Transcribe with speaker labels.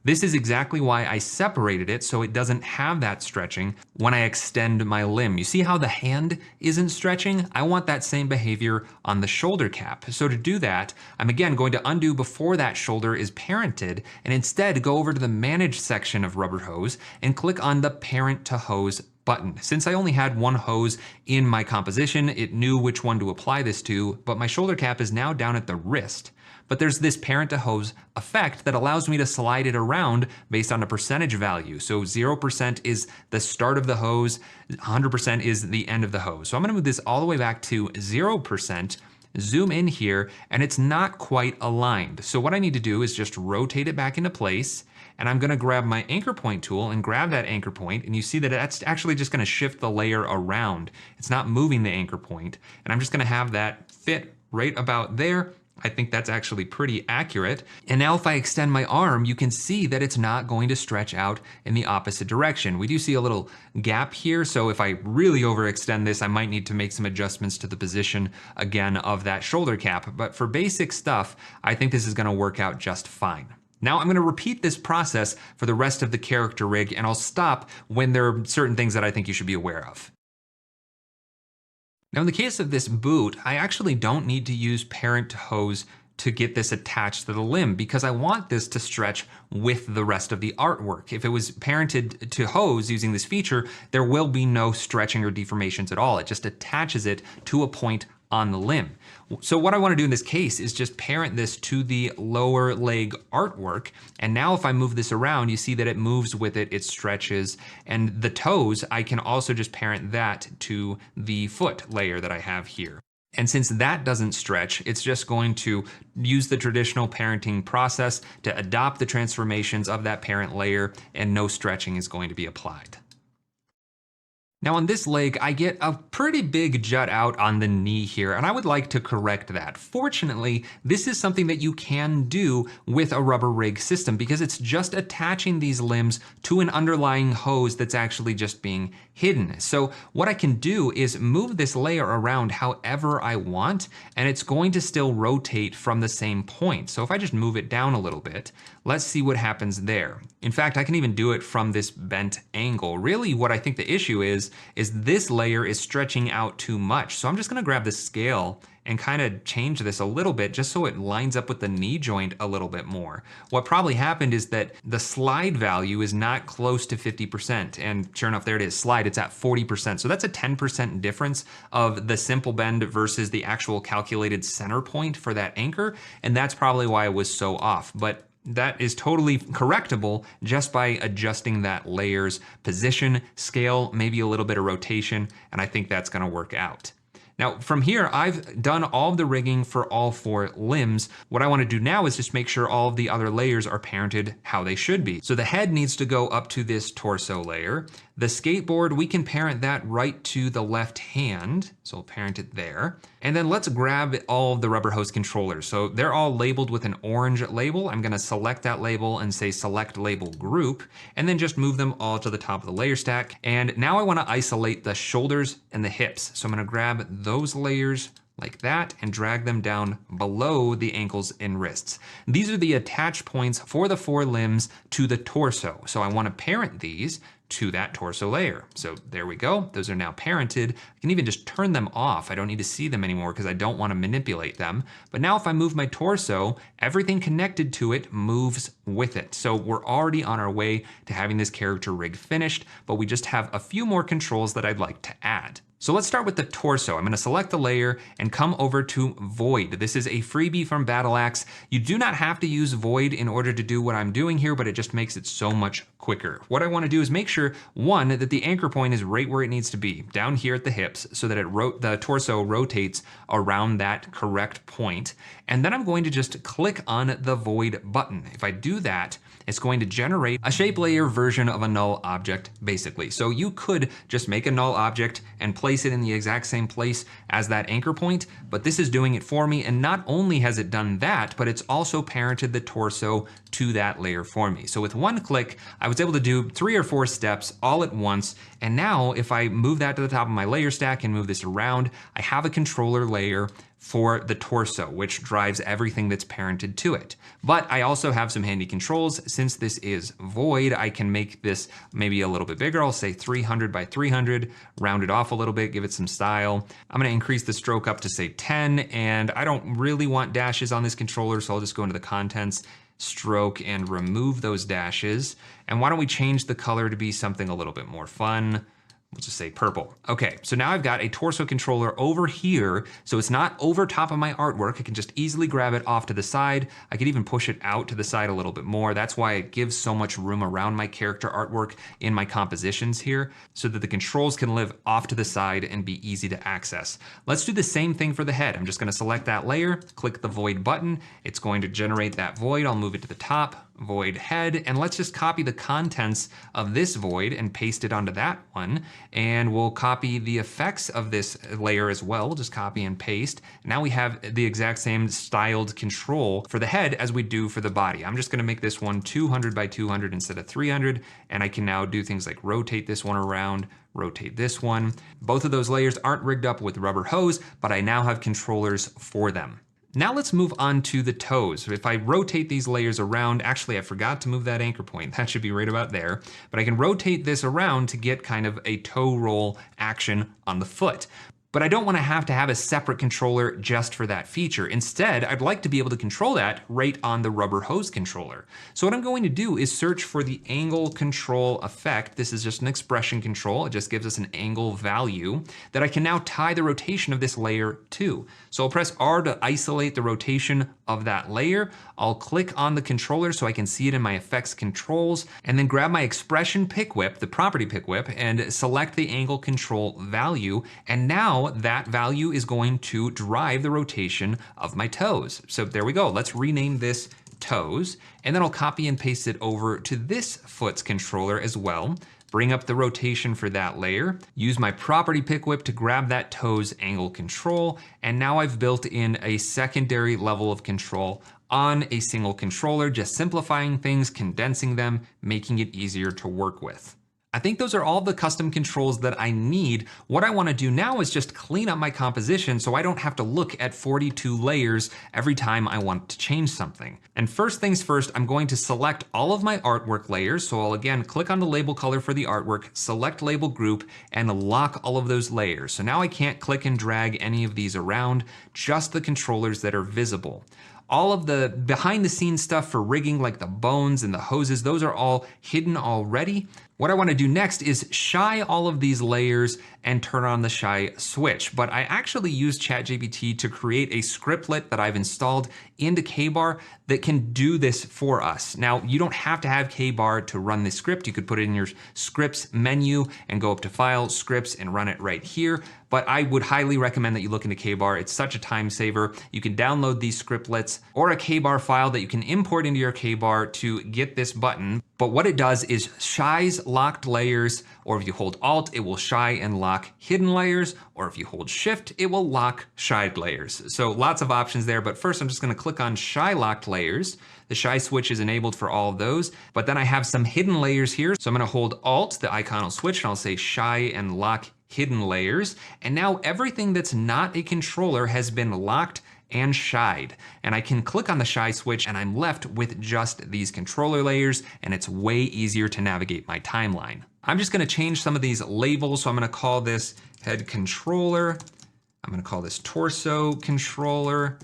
Speaker 1: This is exactly why I separated it so it doesn't have that stretching when I extend my limb. You see how the hand isn't stretching? I want that same behavior on the shoulder cap. So to do that, I'm again going to undo before that shoulder is parented and instead go over to the Manage section of Rubber Hose and click on the Parent to Hose button. Since I only had one hose in my composition, it knew which one to apply this to, but my shoulder cap is now down at the wrist. But there's this parent to hose effect that allows me to slide it around based on a percentage value. So 0% is the start of the hose, 100% is the end of the hose. So I'm gonna move this all the way back to 0%, zoom in here, and it's not quite aligned. So what I need to do is just rotate it back into place, and I'm gonna grab my anchor point tool and grab that anchor point, and you see that that's actually just gonna shift the layer around. It's not moving the anchor point, and I'm just gonna have that fit right about there. I think that's actually pretty accurate. And now if I extend my arm, you can see that it's not going to stretch out in the opposite direction. We do see a little gap here, so if I really overextend this, I might need to make some adjustments to the position again of that shoulder cap. But for basic stuff, I think this is gonna work out just fine. Now I'm gonna repeat this process for the rest of the character rig, and I'll stop when there are certain things that I think you should be aware of. Now in the case of this boot, I actually don't need to use parent hose to get this attached to the limb because I want this to stretch with the rest of the artwork. If it was parented to hose using this feature, there will be no stretching or deformations at all. It just attaches it to a point on the limb. So what I want to do in this case is just parent this to the lower leg artwork. And now if I move this around, you see that it moves with it, it stretches, and the toes, I can also just parent that to the foot layer that I have here. And since that doesn't stretch, it's just going to use the traditional parenting process to adopt the transformations of that parent layer, and no stretching is going to be applied. Now on this leg, I get a pretty big jut out on the knee here, and I would like to correct that. Fortunately, this is something that you can do with a rubber rig system because it's just attaching these limbs to an underlying hose that's actually just being hidden. So what I can do is move this layer around however I want, and it's going to still rotate from the same point. So if I just move it down a little bit, let's see what happens there. In fact, I can even do it from this bent angle. Really, what I think the issue is this layer is stretching out too much. So I'm just gonna grab the scale and kind of change this a little bit just so it lines up with the knee joint a little bit more. What probably happened is that the slide value is not close to 50%, and sure enough, there it is, slide, it's at 40%. So that's a 10% difference of the simple bend versus the actual calculated center point for that anchor, and that's probably why it was so off. But that is totally correctable just by adjusting that layer's position, scale, maybe a little bit of rotation, and I think that's gonna work out. Now from here, I've done all of the rigging for all 4 limbs. What I want to do now is just make sure all of the other layers are parented how they should be. So the head needs to go up to this torso layer. The skateboard, we can parent that right to the left hand. So we'll parent it there. And then let's grab all of the rubber hose controllers. So they're all labeled with an orange label. I'm gonna select that label and say select label group, and then just move them all to the top of the layer stack. And now I wanna isolate the shoulders and the hips. So I'm gonna grab those layers like that and drag them down below the ankles and wrists. These are the attach points for the 4 limbs to the torso. So I wanna parent these to that torso layer. So there we go, those are now parented. I can even just turn them off. I don't need to see them anymore because I don't want to manipulate them. But now if I move my torso, everything connected to it moves with it. So we're already on our way to having this character rig finished, but we just have a few more controls that I'd like to add. So let's start with the torso. I'm gonna select the layer and come over to Void. This is a freebie from Battle Axe. You do not have to use Void in order to do what I'm doing here, but it just makes it so much quicker. What I wanna do is make sure, one, that the anchor point is right where it needs to be, down here at the hips, so that the torso rotates around that correct point. And then I'm going to just click on the Void button. If I do that, it's going to generate a shape layer version of a null object, basically. So you could just make a null object and place it in the exact same place as that anchor point, but this is doing it for me. And not only has it done that, but it's also parented the torso to that layer for me. So with one click, I was able to do 3 or 4 steps all at once. And now if I move that to the top of my layer stack and move this around, I have a controller layer for the torso, which drives everything that's parented to it. But I also have some handy controls. Since this is void, I can make this maybe a little bit bigger. I'll say 300 by 300, round it off a little bit, give it some style. I'm gonna increase the stroke up to say 10, and I don't really want dashes on this controller, so I'll just go into the contents, stroke, and remove those dashes. And why don't we change the color to be something a little bit more fun? We'll just say purple. Okay, so now I've got a torso controller over here, so it's not over top of my artwork. I can just easily grab it off to the side. I could even push it out to the side a little bit more. That's why it gives so much room around my character artwork in my compositions here, so that the controls can live off to the side and be easy to access. Let's do the same thing for the head. I'm just gonna select that layer, click the void button. It's going to generate that void. I'll move it to the top. Void head, and let's just copy the contents of this void and paste it onto that one. And we'll copy the effects of this layer as well, just copy and paste. Now we have the exact same styled control for the head as we do for the body. I'm just gonna make this one 200 by 200 instead of 300, and I can now do things like rotate this one around, rotate this one. Both of those layers aren't rigged up with rubber hose, but I now have controllers for them. Now let's move on to the toes. If I rotate these layers around, actually I forgot to move that anchor point. That should be right about there. But I can rotate this around to get kind of a toe roll action on the foot. But I don't want to have a separate controller just for that feature. Instead, I'd like to be able to control that right on the rubber hose controller. So what I'm going to do is search for the angle control effect. This is just an expression control. It just gives us an angle value that I can now tie the rotation of this layer to. So I'll press R to isolate the rotation of that layer. I'll click on the controller so I can see it in my effects controls, and then grab my expression pick whip, the property pick whip, and select the angle control value. And now that value is going to drive the rotation of my toes. So there we go. Let's rename this toes, and then I'll copy and paste it over to this foot's controller as well. Bring up the rotation for that layer, use my property pick whip to grab that toes angle control, and now I've built in a secondary level of control on a single controller, just simplifying things, condensing them, making it easier to work with. I think those are all the custom controls that I need. What I want to do now is just clean up my composition so I don't have to look at 42 layers every time I want to change something. And first things first, I'm going to select all of my artwork layers. So I'll again click on the label color for the artwork, select label group, and lock all of those layers. So now I can't click and drag any of these around, just the controllers that are visible. All of the behind the scenes stuff for rigging, like the bones and the hoses, those are all hidden already. What I want to do next is shy all of these layers and turn on the shy switch. But I actually used ChatGPT to create a scriptlet that I've installed into KBAR that can do this for us. Now, you don't have to have KBAR to run this script. You could put it in your scripts menu and go up to File, Scripts, and run it right here. But I would highly recommend that you look into KBAR. It's such a time saver. You can download these scriptlets or a KBAR file that you can import into your KBAR to get this button. But what it does is shies locked layers, or if you hold Alt, it will shy and lock hidden layers, or if you hold Shift, it will lock shied layers. So lots of options there, but first I'm just gonna click on shy locked layers. The shy switch is enabled for all of those, but then I have some hidden layers here. So I'm gonna hold Alt, the icon will switch, and I'll say shy and lock hidden layers. And now everything that's not a controller has been locked and shied. And I can click on the shy switch and I'm left with just these controller layers, and it's way easier to navigate my timeline. I'm just gonna change some of these labels. So I'm gonna call this head controller. I'm gonna call this torso controller.